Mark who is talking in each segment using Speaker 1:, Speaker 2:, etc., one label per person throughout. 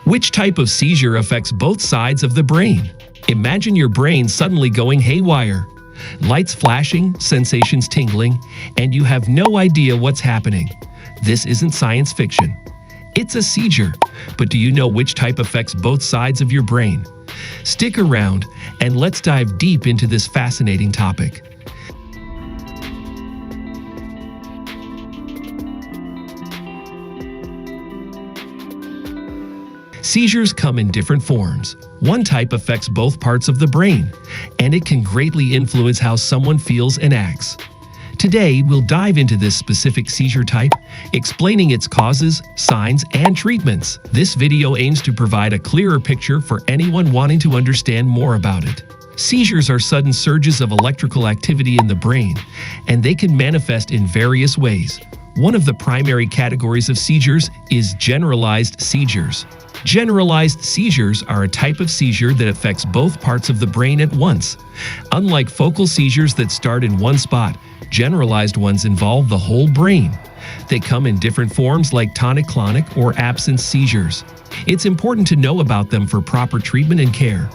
Speaker 1: Which type of seizure affects both sides of the brain? Imagine your brain suddenly going haywire. Lights flashing, sensations tingling, and you have no idea what's happening. This isn't science fiction. It's a seizure. But do you know which type affects both sides of your brain? Stick around and let's dive deep into this fascinating topic. Seizures come in different forms. One type affects both parts of the brain, and it can greatly influence how someone feels and acts. Today, we'll dive into this specific seizure type, explaining its causes, signs, and treatments. This video aims to provide a clearer picture for anyone wanting to understand more about it. Seizures are sudden surges of electrical activity in the brain, and they can manifest in various ways. One of the primary categories of seizures is generalized seizures. Generalized seizures are a type of seizure that affects both parts of the brain at once. Unlike focal seizures that start in one spot, generalized ones involve the whole brain. They come in different forms like tonic-clonic or absence seizures. It's important to know about them for proper treatment and care.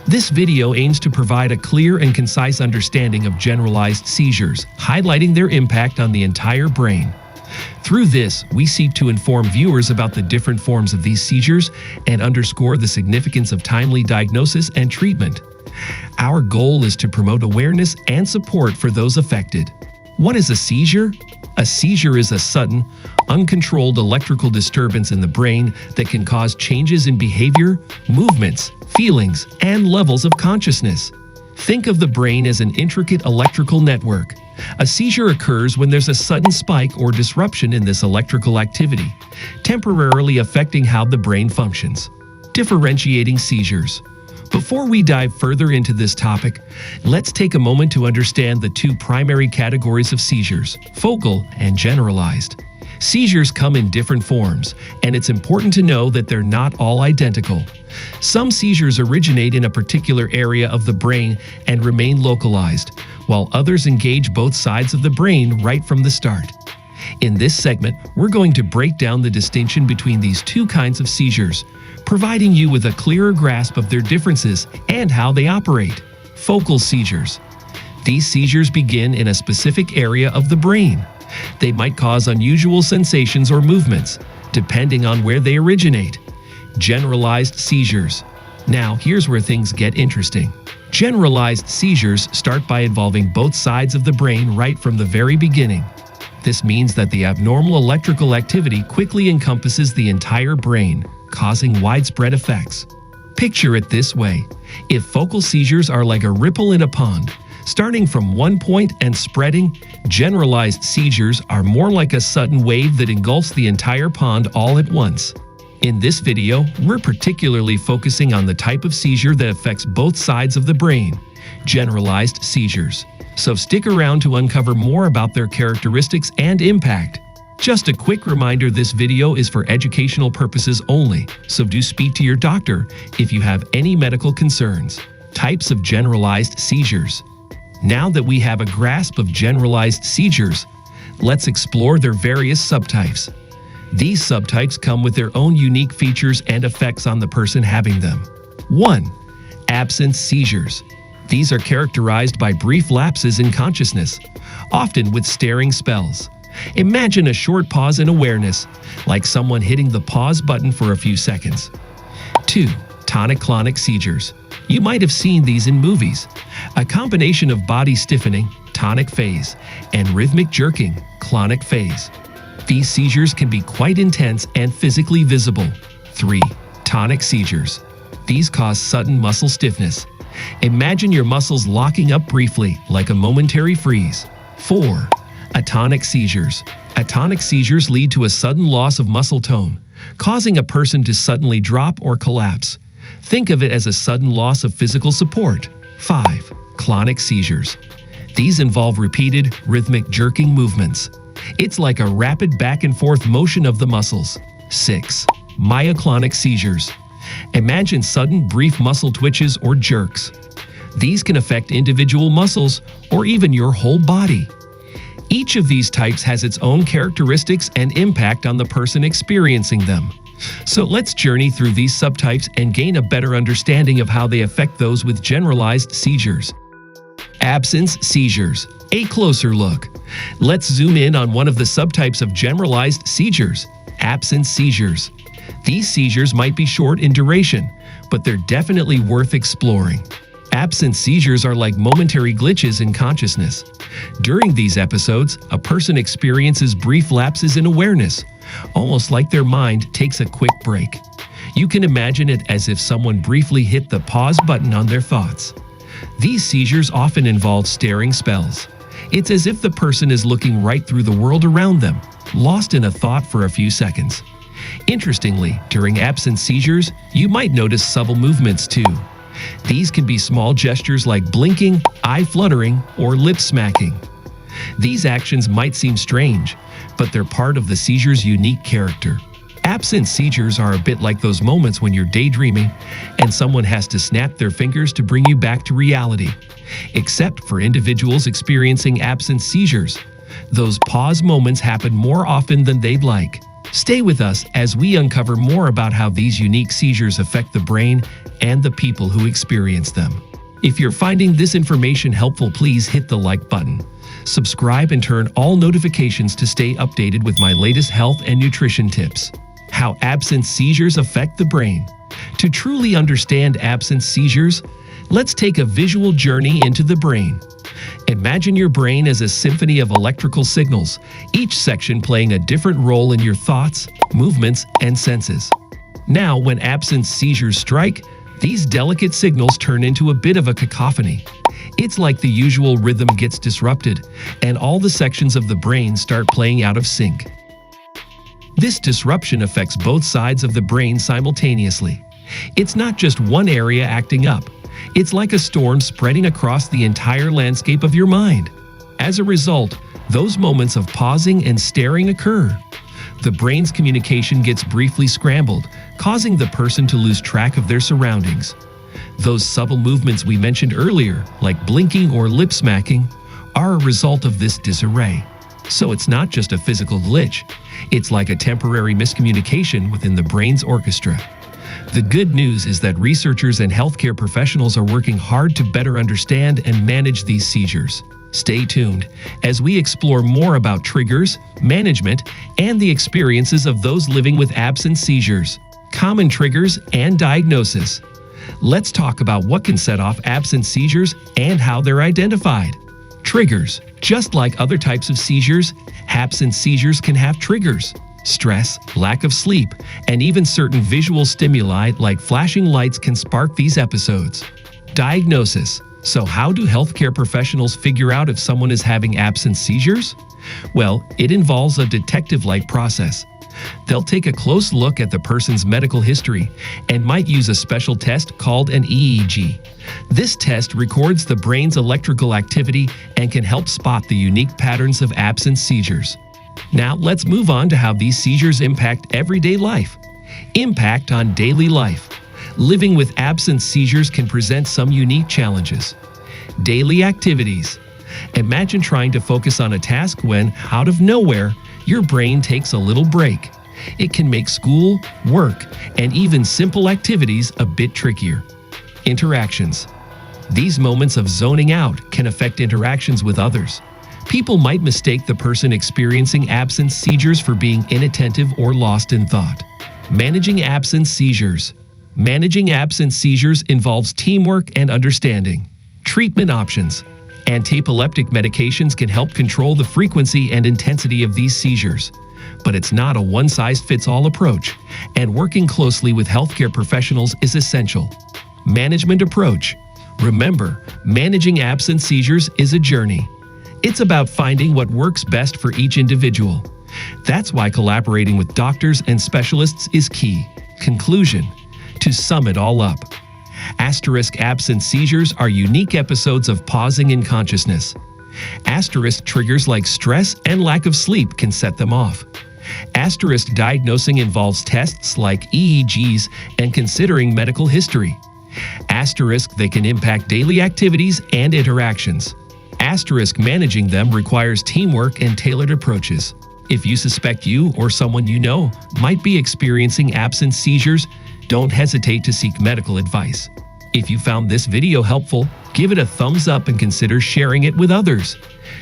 Speaker 1: This video aims to provide a clear and concise understanding of generalized seizures, highlighting their impact on the entire brain. Through this, we seek to inform viewers about the different forms of these seizures and underscore the significance of timely diagnosis and treatment. Our goal is to promote awareness and support for those affected. What is a seizure? A seizure is a sudden, uncontrolled electrical disturbance in the brain that can cause changes in behavior, movements, feelings, and levels of consciousness. Think of the brain as an intricate electrical network. A seizure occurs when there's a sudden spike or disruption in this electrical activity, temporarily affecting how the brain functions. Differentiating seizures. Before we dive further into this topic, let's take a moment to understand the two primary categories of seizures, focal and generalized. Seizures come in different forms, and it's important to know that they're not all identical. Some seizures originate in a particular area of the brain and remain localized, while others engage both sides of the brain right from the start. In this segment, we're going to break down the distinction between these two kinds of seizures, providing you with a clearer grasp of their differences and how they operate. Focal seizures. These seizures begin in a specific area of the brain. They might cause unusual sensations or movements, depending on where they originate. Generalized seizures. Now, here's where things get interesting. Generalized seizures start by involving both sides of the brain right from the very beginning. This means that the abnormal electrical activity quickly encompasses the entire brain, causing widespread effects. Picture it this way. If focal seizures are like a ripple in a pond, starting from one point and spreading, generalized seizures are more like a sudden wave that engulfs the entire pond all at once. In this video, we're particularly focusing on the type of seizure that affects both sides of the brain, generalized seizures. So stick around to uncover more about their characteristics and impact. Just a quick reminder, this video is for educational purposes only, so do speak to your doctor if you have any medical concerns. Types of generalized seizures. Now that we have a grasp of generalized seizures, let's explore their various subtypes. These subtypes come with their own unique features and effects on the person having them. 1. Absence seizures. These are characterized by brief lapses in consciousness, often with staring spells. Imagine a short pause in awareness, like someone hitting the pause button for a few seconds. 2. Tonic-clonic seizures. You might have seen these in movies. A combination of body stiffening, tonic phase, and rhythmic jerking, clonic phase. These seizures can be quite intense and physically visible. 3. Tonic seizures. These cause sudden muscle stiffness. Imagine your muscles locking up briefly, like a momentary freeze. 4. Atonic seizures. Atonic seizures lead to a sudden loss of muscle tone, causing a person to suddenly drop or collapse. Think of it as a sudden loss of physical support. 5. Clonic seizures. These involve repeated, rhythmic jerking movements. It's like a rapid back and forth motion of the muscles. 6. Myoclonic seizures. Imagine sudden, brief muscle twitches or jerks. These can affect individual muscles or even your whole body. Each of these types has its own characteristics and impact on the person experiencing them. So let's journey through these subtypes and gain a better understanding of how they affect those with generalized seizures. Absence seizures. A closer look. Let's zoom in on one of the subtypes of generalized seizures, absence seizures. These seizures might be short in duration, but they're definitely worth exploring. Absence seizures are like momentary glitches in consciousness. During these episodes, a person experiences brief lapses in awareness, almost like their mind takes a quick break. You can imagine it as if someone briefly hit the pause button on their thoughts. These seizures often involve staring spells. It's as if the person is looking right through the world around them, lost in a thought for a few seconds. Interestingly, during absence seizures, you might notice subtle movements too. These can be small gestures like blinking, eye fluttering, or lip smacking. These actions might seem strange, but they're part of the seizure's unique character. Absence seizures are a bit like those moments when you're daydreaming and someone has to snap their fingers to bring you back to reality. Except for individuals experiencing absence seizures, those pause moments happen more often than they'd like. Stay with us as we uncover more about how these unique seizures affect the brain and the people who experience them. If you're finding this information helpful, please hit the like button. Subscribe and turn all notifications to stay updated with my latest health and nutrition tips. How absence seizures affect the brain. To truly understand absence seizures, let's take a visual journey into the brain. Imagine your brain as a symphony of electrical signals, each section playing a different role in your thoughts, movements, and senses. Now, when absence seizures strike, these delicate signals turn into a bit of a cacophony. It's like the usual rhythm gets disrupted, and all the sections of the brain start playing out of sync. This disruption affects both sides of the brain simultaneously. It's not just one area acting up. It's like a storm spreading across the entire landscape of your mind. As a result, those moments of pausing and staring occur. The brain's communication gets briefly scrambled, causing the person to lose track of their surroundings. Those subtle movements we mentioned earlier, like blinking or lip smacking, are a result of this disarray. So it's not just a physical glitch, it's like a temporary miscommunication within the brain's orchestra. The good news is that researchers and healthcare professionals are working hard to better understand and manage these seizures. Stay tuned as we explore more about triggers, management, and the experiences of those living with absence seizures, common triggers, and diagnosis. Let's talk about what can set off absence seizures and how they're identified. Triggers. Just like other types of seizures, absence seizures can have triggers. Stress, lack of sleep, and even certain visual stimuli like flashing lights can spark these episodes. Diagnosis. So how do healthcare professionals figure out if someone is having absence seizures? Well, it involves a detective-like process. They'll take a close look at the person's medical history and might use a special test called an EEG. This test records the brain's electrical activity and can help spot the unique patterns of absence seizures. Now, let's move on to how these seizures impact everyday life. Impact on daily life. Living with absence seizures can present some unique challenges. Daily activities. Imagine trying to focus on a task when, out of nowhere, your brain takes a little break. It can make school, work, and even simple activities a bit trickier. Interactions. These moments of zoning out can affect interactions with others. People might mistake the person experiencing absence seizures for being inattentive or lost in thought. Managing absence seizures. Managing absence seizures involves teamwork and understanding. Treatment options. Antiepileptic medications can help control the frequency and intensity of these seizures. But it's not a one-size-fits-all approach, and working closely with healthcare professionals is essential. Management approach. Remember, managing absence seizures is a journey. It's about finding what works best for each individual. That's why collaborating with doctors and specialists is key. Conclusion. To sum it all up, asterisk absence seizures are unique episodes of pausing in consciousness. Asterisk triggers like stress and lack of sleep can set them off. Asterisk diagnosing involves tests like EEGs and considering medical history. Asterisk they can impact daily activities and interactions. Asterisk managing them requires teamwork and tailored approaches. If you suspect you or someone you know might be experiencing absence seizures, don't hesitate to seek medical advice. If you found this video helpful, give it a thumbs up and consider sharing it with others.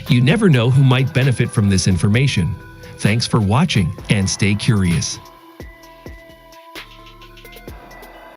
Speaker 1: You never know who might benefit from this information. Thanks for watching and stay curious.